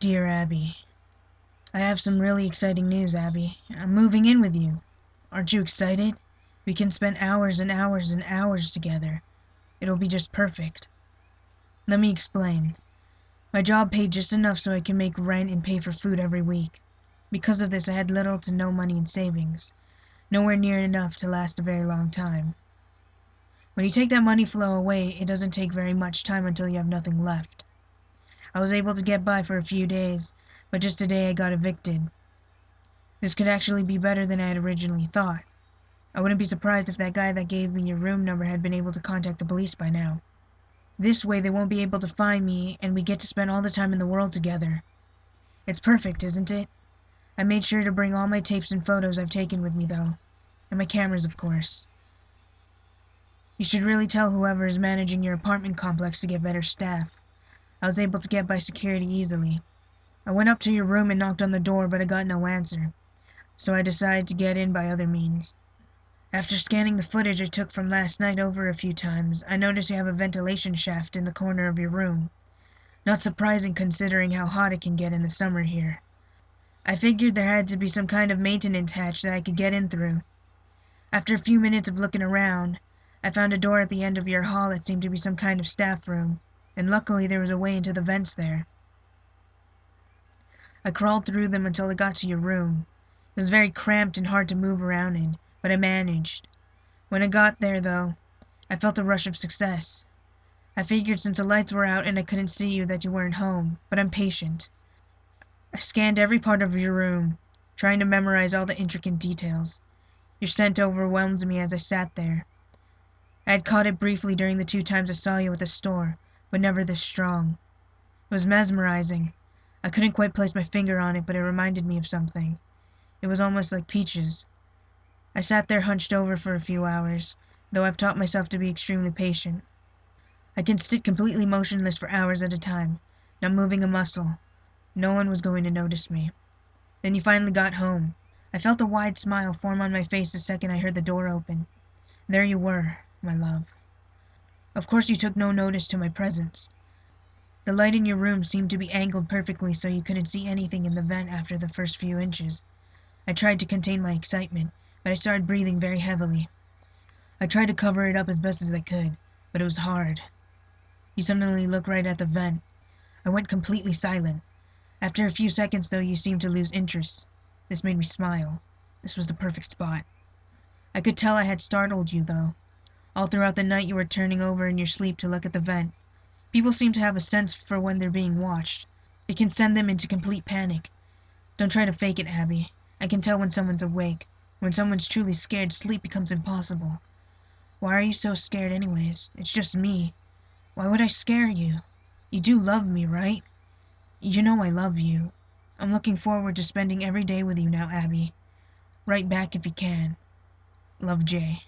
Dear Abby, I have some really exciting news, Abby. I'm moving in with you. Aren't you excited? We can spend hours and hours and hours together. It'll be just perfect. Let me explain. My job paid just enough so I can make rent and pay for food every week. Because of this, I had little to no money in savings. Nowhere near enough to last a very long time. When you take that money flow away, it doesn't take very much time until you have nothing left. I was able to get by for a few days, but just today I got evicted. This could actually be better than I had originally thought. I wouldn't be surprised if that guy that gave me your room number had been able to contact the police by now. This way they won't be able to find me, and we get to spend all the time in the world together. It's perfect, isn't it? I made sure to bring all my tapes and photos I've taken with me, though. And my cameras, of course. You should really tell whoever is managing your apartment complex to get better staff. I was able to get by security easily. I went up to your room and knocked on the door, but I got no answer, so I decided to get in by other means. After scanning the footage I took from last night over a few times, I noticed you have a ventilation shaft in the corner of your room. Not surprising considering how hot it can get in the summer here. I figured there had to be some kind of maintenance hatch that I could get in through. After a few minutes of looking around, I found a door at the end of your hall that seemed to be some kind of staff room, and luckily there was a way into the vents there. I crawled through them until I got to your room. It was very cramped and hard to move around in, but I managed. When I got there, though, I felt a rush of success. I figured since the lights were out and I couldn't see you that you weren't home, but I'm patient. I scanned every part of your room, trying to memorize all the intricate details. Your scent overwhelmed me as I sat there. I had caught it briefly during the 2 times I saw you at the store, but never this strong. It was mesmerizing. I couldn't quite place my finger on it, but it reminded me of something. It was almost like peaches. I sat there hunched over for a few hours, though I've taught myself to be extremely patient. I can sit completely motionless for hours at a time, not moving a muscle. No one was going to notice me. Then you finally got home. I felt a wide smile form on my face the second I heard the door open. There you were, my love. Of course you took no notice to my presence. The light in your room seemed to be angled perfectly so you couldn't see anything in the vent after the first few inches. I tried to contain my excitement, but I started breathing very heavily. I tried to cover it up as best as I could, but it was hard. You suddenly looked right at the vent. I went completely silent. After a few seconds, though, you seemed to lose interest. This made me smile. This was the perfect spot. I could tell I had startled you, though. All throughout the night you were turning over in your sleep to look at the vent. People seem to have a sense for when they're being watched. It can send them into complete panic. Don't try to fake it, Abby. I can tell when someone's awake. When someone's truly scared, sleep becomes impossible. Why are you so scared anyways? It's just me. Why would I scare you? You do love me, right? You know I love you. I'm looking forward to spending every day with you now, Abby. Write back if you can. Love, Jay.